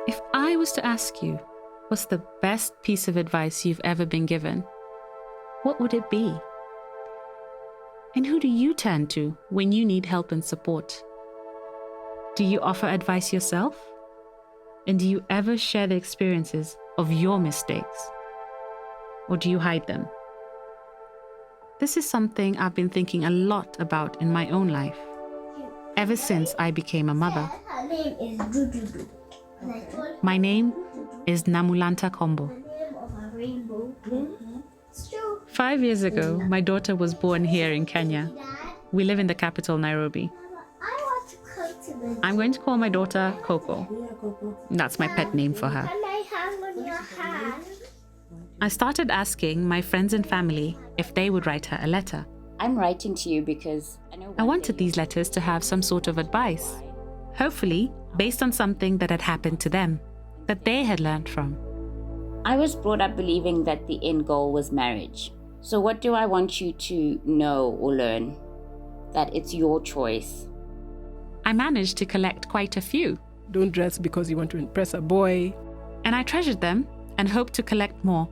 If I was to ask you, what's the best piece of advice you've ever been given, what would it be? And who do you turn to when you need help and support? Do you offer advice yourself? And do you ever share the experiences of your mistakes? Or do you hide them? This is something I've been thinking a lot about in my own life, ever since I became a mother. Her name is Dududu. My name is Namulanta Kombo. The name of a rainbow. It's true. 5 years ago, my daughter was born here in Kenya. Dad, We live in the capital, Nairobi. I want to come to the. I'm going to call my daughter Coco. That's my pet name for her. Can I hang on your hand? I started asking my friends and family if they would write her a letter. I'm writing to you because I know I wanted these letters to have some sort of advice, hopefully based on something that had happened to them, that they had learned from. I was brought up believing that the end goal was marriage. So what do I want you to know or learn? That it's your choice. I managed to collect quite a few, Don't dress because you want to impress a boy. and I treasured them and hoped to collect more.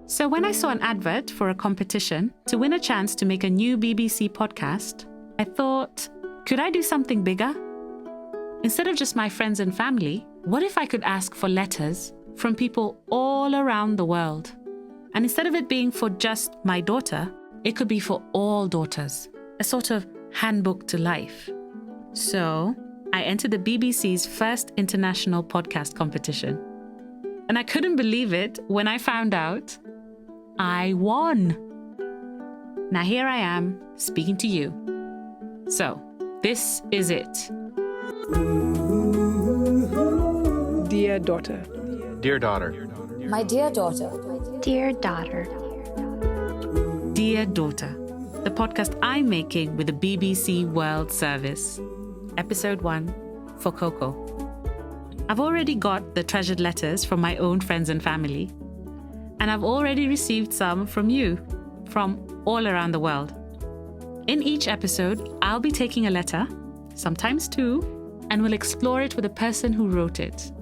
So when I saw an advert for a competition to win a chance to make a new BBC podcast, I thought, could I do something bigger? Instead of just my friends and family, what if I could ask for letters from people all around the world? And instead of it being for just my daughter, it could be for all daughters, a sort of handbook to life. So I entered the BBC's first international podcast competition. And I couldn't believe it when I found out I won. Now here I am speaking to you. So this is it. Dear daughter. Dear daughter, My dear daughter, Dear daughter, Dear Daughter, the podcast I'm making with the BBC World Service. Episode 1 for Coco. I've already got the treasured letters from my own friends and family. And I've already received some from you, from all around the world. In each episode, I'll be taking a letter, sometimes two, and we'll explore it with the person who wrote it.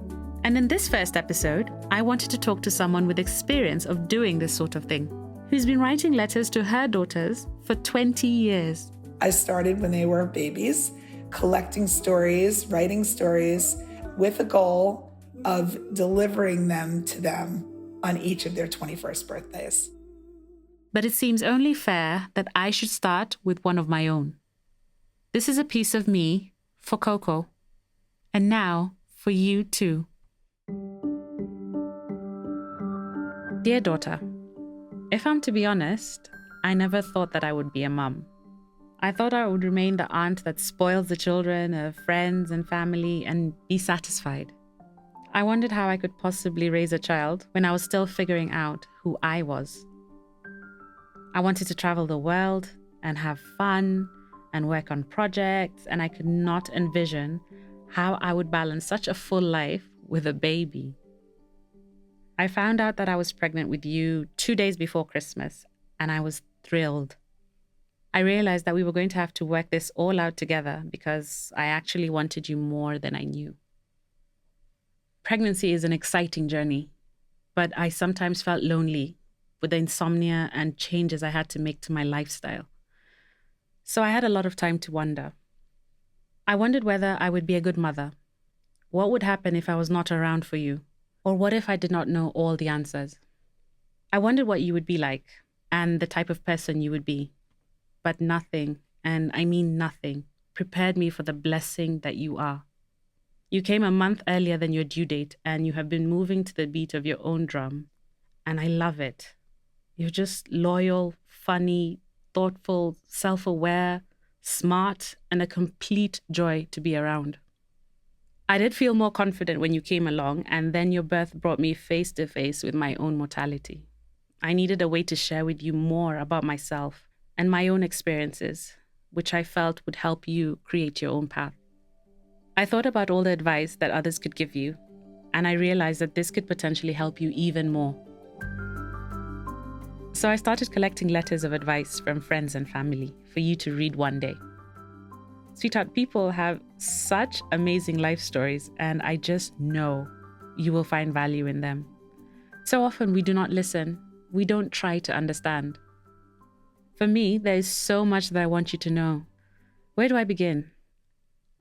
And in this first episode, I wanted to talk to someone with experience of doing this sort of thing, who's been writing letters to her daughters for 20 years. I started when they were babies, collecting stories, writing stories with a goal of delivering them to them on each of their 21st birthdays. But it seems only fair that I should start with one of my own. This is a piece of me for Coco, and now for you too. Dear daughter, if I'm to be honest, I never thought that I would be a mum. I thought I would remain the aunt that spoils the children of friends and family and be satisfied. I wondered how I could possibly raise a child when I was still figuring out who I was. I wanted to travel the world and have fun and work on projects, and I could not envision how I would balance such a full life with a baby. I found out that I was pregnant with you 2 days before Christmas, and I was thrilled. I realized that we were going to have to work this all out together because I actually wanted you more than I knew. Pregnancy is an exciting journey, but I sometimes felt lonely with the insomnia and changes I had to make to my lifestyle. So I had a lot of time to wonder. I wondered whether I would be a good mother. What would happen if I was not around for you? Or what if I did not know all the answers? I wondered what you would be like and the type of person you would be. But nothing, and I mean nothing, prepared me for the blessing that you are. You came a month earlier than your due date, and you have been moving to the beat of your own drum. And I love it. You're just loyal, funny, thoughtful, self-aware, smart, and a complete joy to be around. I did feel more confident when you came along, and then your birth brought me face to face with my own mortality. I needed a way to share with you more about myself and my own experiences, which I felt would help you create your own path. I thought about all the advice that others could give you, and I realized that this could potentially help you even more. So I started collecting letters of advice from friends and family for you to read one day. Sweetheart, people have such amazing life stories, and I just know you will find value in them. So often we do not listen. We don't try to understand. For me, there is so much that I want you to know. Where do I begin?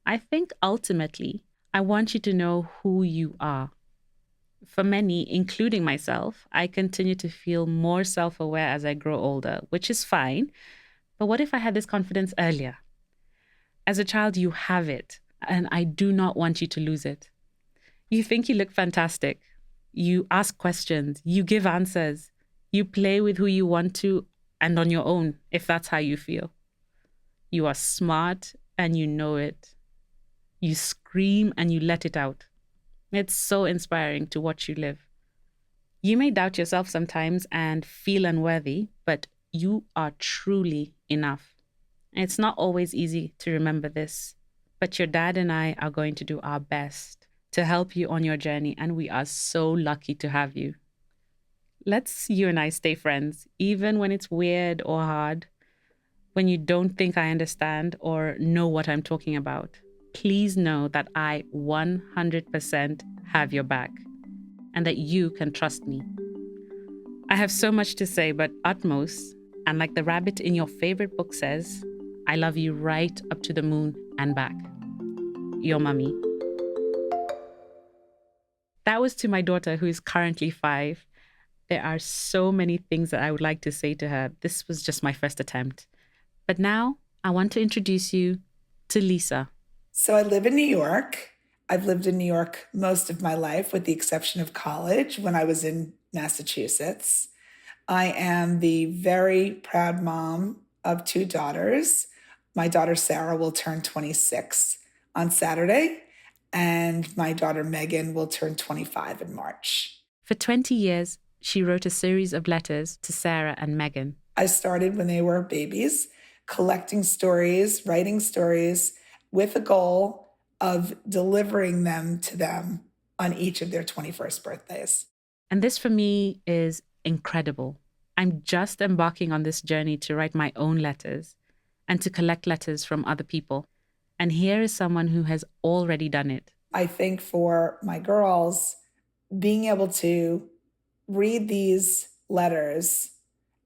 I think ultimately, I want you to know who you are. For many, including myself, I continue to feel more self-aware as I grow older, which is fine. But what if I had this confidence earlier? As a child, you have it, and I do not want you to lose it. You think you look fantastic. You ask questions. You give answers. You play with who you want to and on your own, if that's how you feel. You are smart and you know it. You scream and you let it out. It's so inspiring to watch you live. You may doubt yourself sometimes and feel unworthy, but you are truly enough. It's not always easy to remember this, but your dad and I are going to do our best to help you on your journey, and we are so lucky to have you. Let's you and I stay friends, even when it's weird or hard, when you don't think I understand or know what I'm talking about. Please know that I 100% have your back and that you can trust me. I have so much to say, but utmost, and like the rabbit in your favorite book says, I love you right up to the moon and back. Your mummy. That was to my daughter, who is currently 5. There are so many things that I would like to say to her. This was just my first attempt. But now I want to introduce you to Lisa. So I live in New York. I've lived in New York most of my life, with the exception of college when I was in Massachusetts. I am the very proud mom of 2 daughters. My daughter Sarah will turn 26 on Saturday, and my daughter Megan will turn 25 in March. For 20 years, she wrote a series of letters to Sarah and Megan. I started when they were babies, collecting stories, writing stories, with a goal of delivering them to them on each of their 21st birthdays. And this for me is incredible. I'm just embarking on this journey to write my own letters and to collect letters from other people. And here is someone who has already done it. I think for my girls, being able to read these letters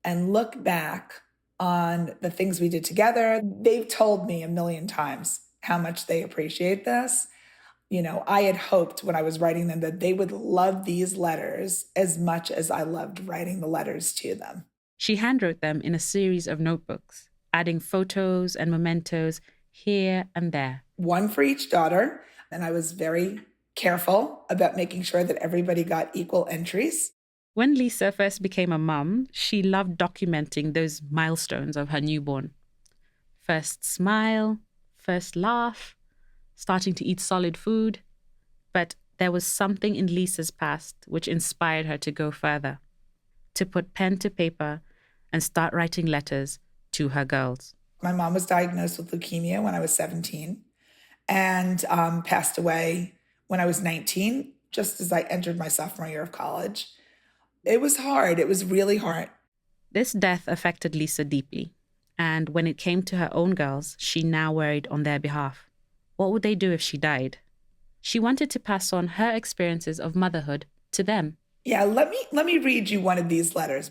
and look back on the things we did together, they've told me a million times how much they appreciate this. You know, I had hoped when I was writing them that they would love these letters as much as I loved writing the letters to them. She handwrote them in a series of notebooks, adding photos and mementos here and there. One for each daughter, and I was very careful about making sure that everybody got equal entries. When Lisa first became a mum, she loved documenting those milestones of her newborn. First smile, first laugh, starting to eat solid food. But there was something in Lisa's past which inspired her to go further, to put pen to paper and start writing letters to her girls. My mom was diagnosed with leukemia when I was 17 and passed away when I was 19, just as I entered my sophomore year of college. It was hard. It was really hard. This death affected Lisa deeply. And when it came to her own girls, she now worried on their behalf. What would they do if she died? She wanted to pass on her experiences of motherhood to them. Yeah, let me read you one of these letters.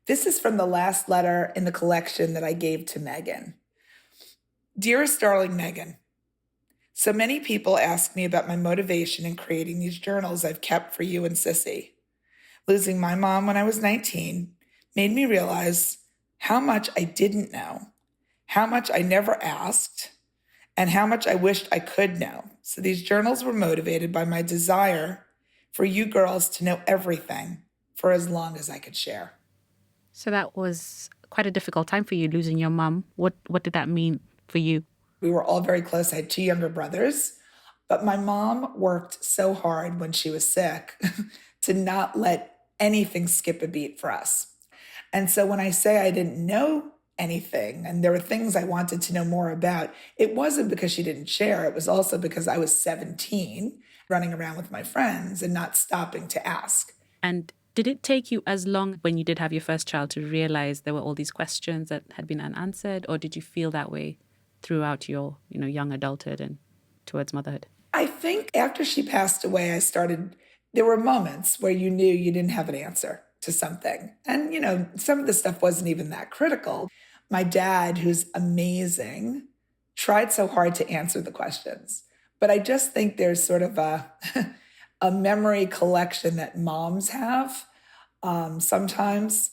This is from the last letter in the collection that I gave to Megan. Dearest darling Megan, so many people ask me about my motivation in creating these journals I've kept for you and Sissy. Losing my mom when I was 19 made me realize how much I didn't know, how much I never asked, and how much I wished I could know. So these journals were motivated by my desire for you girls to know everything for as long as I could share. So that was quite a difficult time for you, losing your mom. What did that mean for you? We were all very close. I had 2 younger brothers, but my mom worked so hard when she was sick to not let anything skip a beat for us. And so when I say I didn't know anything and there were things I wanted to know more about, it wasn't because she didn't share. It was also because I was 17 running around with my friends and not stopping to ask. And did it take you as long when you did have your first child to realize there were all these questions that had been unanswered, or did you feel that way throughout your, young adulthood and towards motherhood? I think after she passed away, there were moments where you knew you didn't have an answer to something. And, some of the stuff wasn't even that critical. My dad, who's amazing, tried so hard to answer the questions. But I just think there's sort of a memory collection that moms have sometimes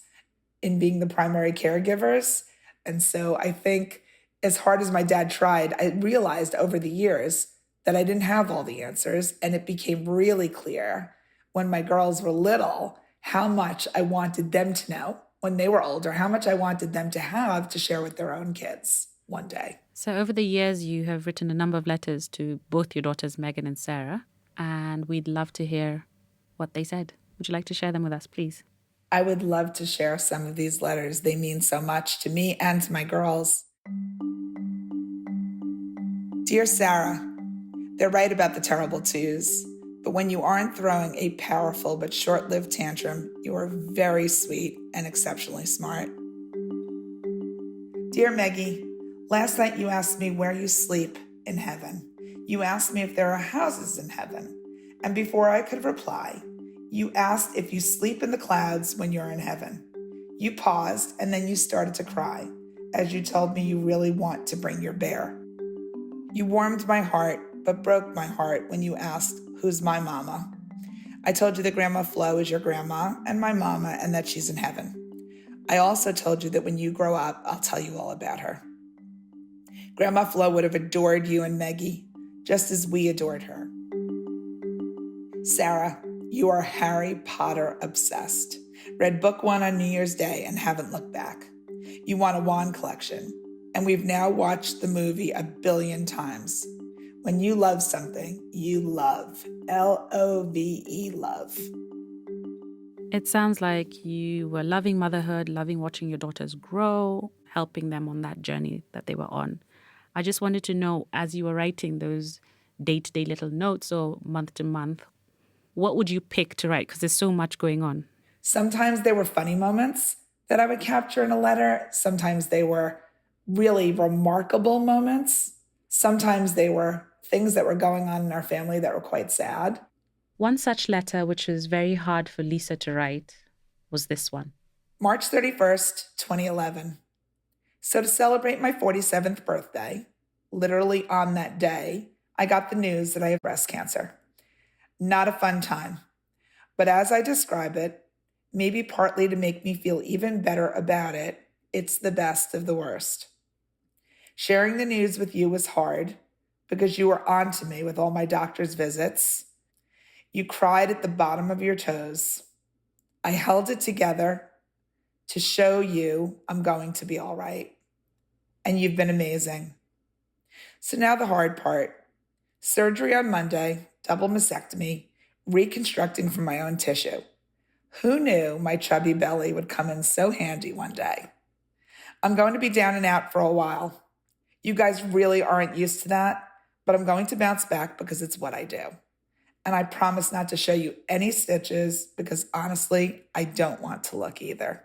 in being the primary caregivers. And so I think as hard as my dad tried, I realized over the years that I didn't have all the answers. And it became really clear when my girls were little how much I wanted them to know when they were older, how much I wanted them to have to share with their own kids one day. So over the years, you have written a number of letters to both your daughters, Megan and Sarah, and we'd love to hear what they said. Would you like to share them with us, please? I would love to share some of these letters. They mean so much to me and to my girls. Dear Sarah, they're right about the terrible twos, but when you aren't throwing a powerful but short-lived tantrum, you are very sweet and exceptionally smart. Dear Meggie, last night you asked me where you sleep in heaven. You asked me if there are houses in heaven. And before I could reply, you asked if you sleep in the clouds when you're in heaven. You paused and then you started to cry as you told me you really want to bring your bear. You warmed my heart, but broke my heart when you asked, who's my mama? I told you that Grandma Flo is your grandma and my mama and that she's in heaven. I also told you that when you grow up, I'll tell you all about her. Grandma Flo would have adored you and Meggie, just as we adored her. Sarah, you are Harry Potter obsessed. Read book 1 on New Year's Day and haven't looked back. You want a wand collection, and we've now watched the movie 1 billion times. When you love something, you love. Love, love. It sounds like you were loving motherhood, loving watching your daughters grow, helping them on that journey that they were on. I just wanted to know, as you were writing those day-to-day little notes or month-to-month, what would you pick to write? Because there's so much going on. Sometimes there were funny moments that I would capture in a letter. Sometimes they were really remarkable moments. Sometimes they were things that were going on in our family that were quite sad. One such letter, which was very hard for Lisa to write, was this one. March 31st, 2011. So to celebrate my 47th birthday, literally on that day, I got the news that I have breast cancer. Not a fun time, but as I describe it, maybe partly to make me feel even better about it, it's the best of the worst. Sharing the news with you was hard because you were on to me with all my doctor's visits. You cried at the bottom of your toes. I held it together to show you I'm going to be all right. And you've been amazing. So now the hard part. Surgery on Monday, double mastectomy, reconstructing from my own tissue. Who knew my chubby belly would come in so handy one day? I'm going to be down and out for a while. You guys really aren't used to that, but I'm going to bounce back because it's what I do. And I promise not to show you any stitches because honestly, I don't want to look either.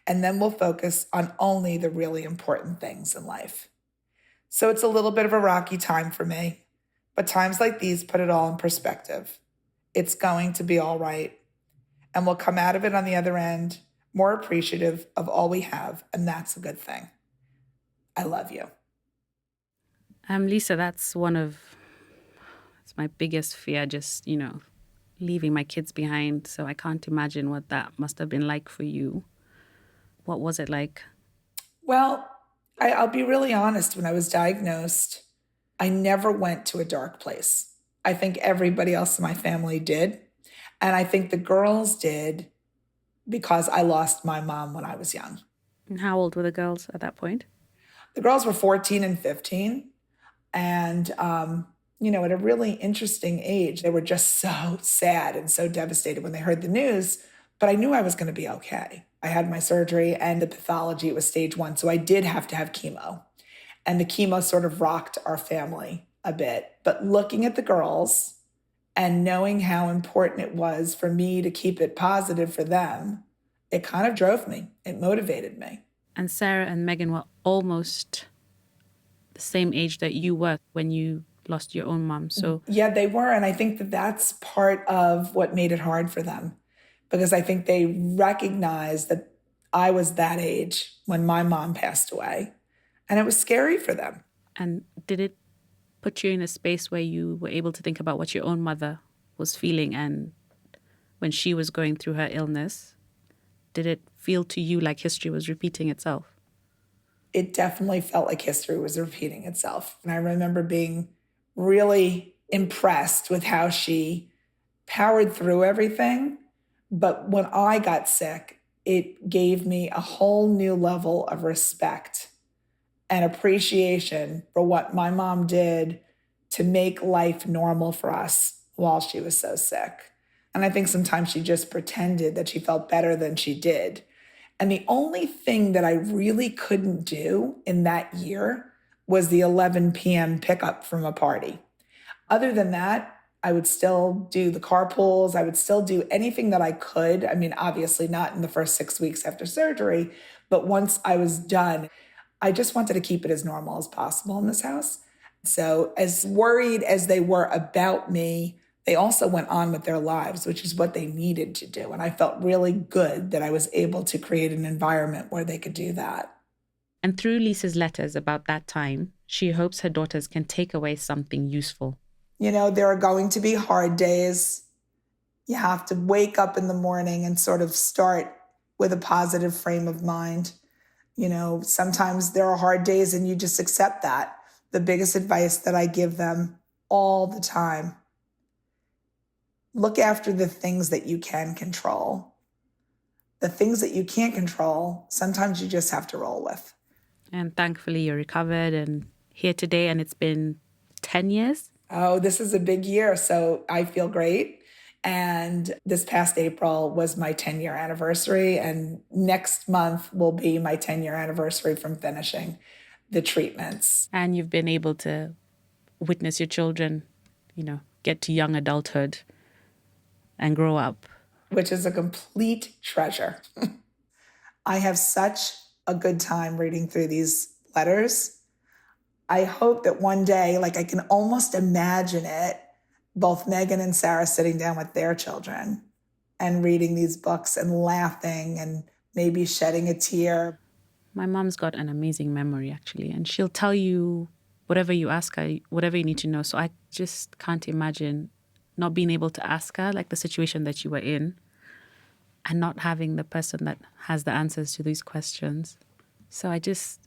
And then we'll focus on only the really important things in life. So it's a little bit of a rocky time for me, but times like these put it all in perspective. It's going to be all right. And we'll come out of it on the other end, more appreciative of all we have. And that's a good thing. I love you. Lisa, it's my biggest fear, just, leaving my kids behind. So I can't imagine what that must have been like for you. What was it like? Well, I'll be really honest. When I was diagnosed, I never went to a dark place. I think everybody else in my family did. And I think the girls did because I lost my mom when I was young. And how old were the girls at that point? The girls were 14 and 15. And, at a really interesting age, they were just so sad and so devastated when they heard the news. But I knew I was going to be okay. I had my surgery and the pathology, it was stage 1. So I did have to have chemo. And the chemo sort of rocked our family a bit. But looking at the girls and knowing how important it was for me to keep it positive for them, it kind of drove me. It motivated me. And Sarah and Megan were almost the same age that you were when you lost your own mom. So Yeah, they were. And I think that that's part of what made it hard for them, because I think they recognized that I was that age when my mom passed away. And it was scary for them. and did it put you in a space where you were able to think about what your own mother was feeling, and when she was going through her illness, did it feel to you like history was repeating itself? It definitely felt like history was repeating itself. And I remember being really impressed with how she powered through everything. But when I got sick, it gave me a whole new level of respect and appreciation for what my mom did to make life normal for us while she was so sick. And I think sometimes she just pretended that she felt better than she did. And the only thing that I really couldn't do in that year was the 11 p.m. pickup from a party. Other than that, I would still do the carpools. I would still do anything that I could. I mean, obviously not in the first 6 weeks after surgery, but once I was done, I just wanted to keep it as normal as possible in this house. So as worried as they were about me, they also went on with their lives, which is what they needed to do. And I felt really good that I was able to create an environment where they could do that. And through Lisa's letters about that time, she hopes her daughters can take away something useful. You know, there are going to be hard days. You have to wake up in the morning and sort of start with a positive frame of mind. You know, sometimes there are hard days and you just accept that. The biggest advice that I give them all the time: look after the things that you can control. The things that you can't control, sometimes you just have to roll with. And thankfully you're recovered and here today, and it's been 10 years. Oh, this is a big year, so I feel great. And this past April was my 10-year anniversary, and next month will be my 10-year anniversary from finishing the treatments. And you've been able to witness your children, get to young adulthood and grow up. Which is a complete treasure. I have such a good time reading through these letters. I hope that one day, I can almost imagine it, both Megan and Sarah sitting down with their children and reading these books and laughing and maybe shedding a tear. My mom's got an amazing memory, actually, and she'll tell you whatever you ask her, whatever you need to know. So I just can't imagine not being able to ask her, the situation that you were in, and not having the person that has the answers to these questions. So I just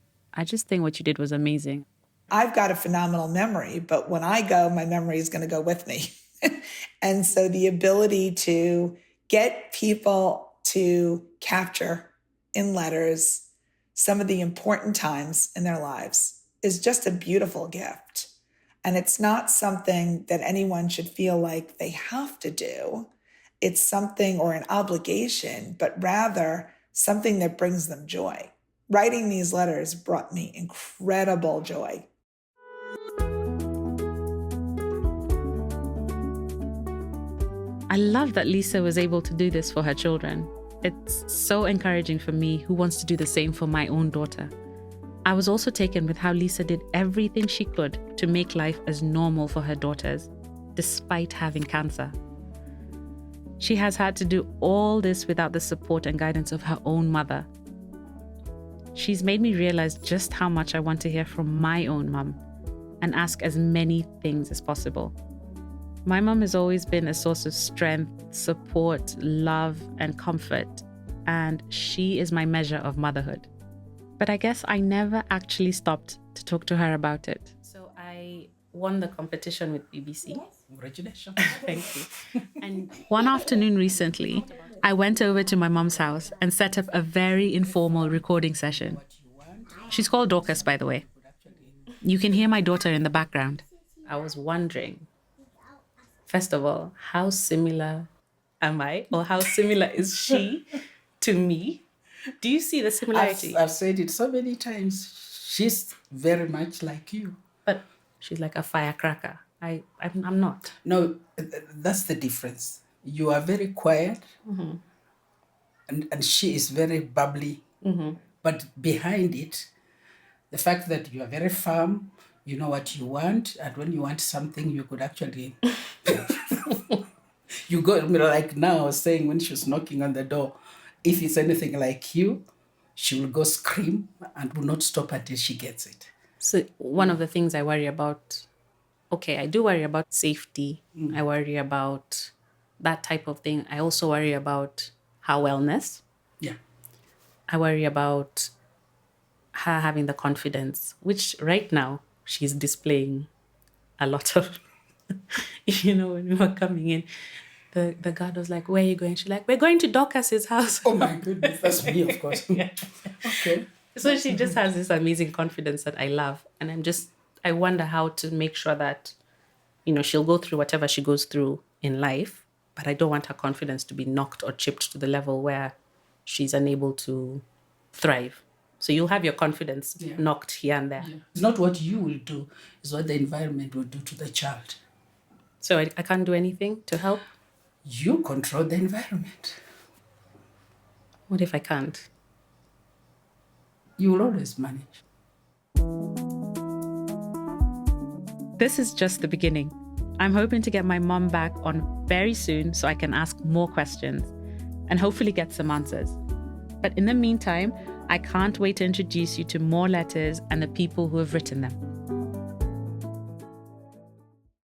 think what you did was amazing. I've got a phenomenal memory, but when I go, my memory is going to go with me. And so the ability to get people to capture in letters some of the important times in their lives is just a beautiful gift. And it's not something that anyone should feel like they have to do. It's something, or an obligation, but rather something that brings them joy. Writing these letters brought me incredible joy. I love that Lisa was able to do this for her children. It's so encouraging for me, who wants to do the same for my own daughter. I was also taken with how Lisa did everything she could to make life as normal for her daughters, despite having cancer. She has had to do all this without the support and guidance of her own mother. She's made me realize just how much I want to hear from my own mum and ask as many things as possible. My mum has always been a source of strength, support, love, and comfort, and she is my measure of motherhood. But I guess I never actually stopped to talk to her about it. So I won the competition with BBC. Congratulations. Thank you. And one afternoon recently, I went over to my mum's house and set up a very informal recording session. She's called Dorcas, by the way. You can hear my daughter in the background. I was wondering, first of all, how similar am I? Or how similar is she to me? Do you see the similarity? I've said it so many times. She's very much like you. But she's like a firecracker. I'm not. No, that's the difference. You are very quiet, and she is very bubbly. But behind it, The fact that you are very firm, you know what you want, and when you want something, you could actually you go, like now I was saying when she was knocking on the door, if it's anything like you, she will go scream and will not stop until she gets it. So one of the things I worry about, okay, I do worry about safety. I worry about that type of thing. I also worry about her wellness. Yeah. I worry about her having the confidence, which right now she's displaying a lot of. When we were coming in, the guard was like, "Where are you going?" She's like, "We're going to Dorcas's house." Oh my goodness, that's me, of course. Okay. So she just has this amazing confidence that I love. And I wonder how to make sure that, she'll go through whatever she goes through in life, but I don't want her confidence to be knocked or chipped to the level where she's unable to thrive. So you'll have your confidence knocked here and there. Yeah. It's not what you will do, it's what the environment will do to the child. So I can't do anything to help? You control the environment. What if I can't? You will always manage. This is just the beginning. I'm hoping to get my mom back on very soon so I can ask more questions and hopefully get some answers. But in the meantime, I can't wait to introduce you to more letters and the people who have written them.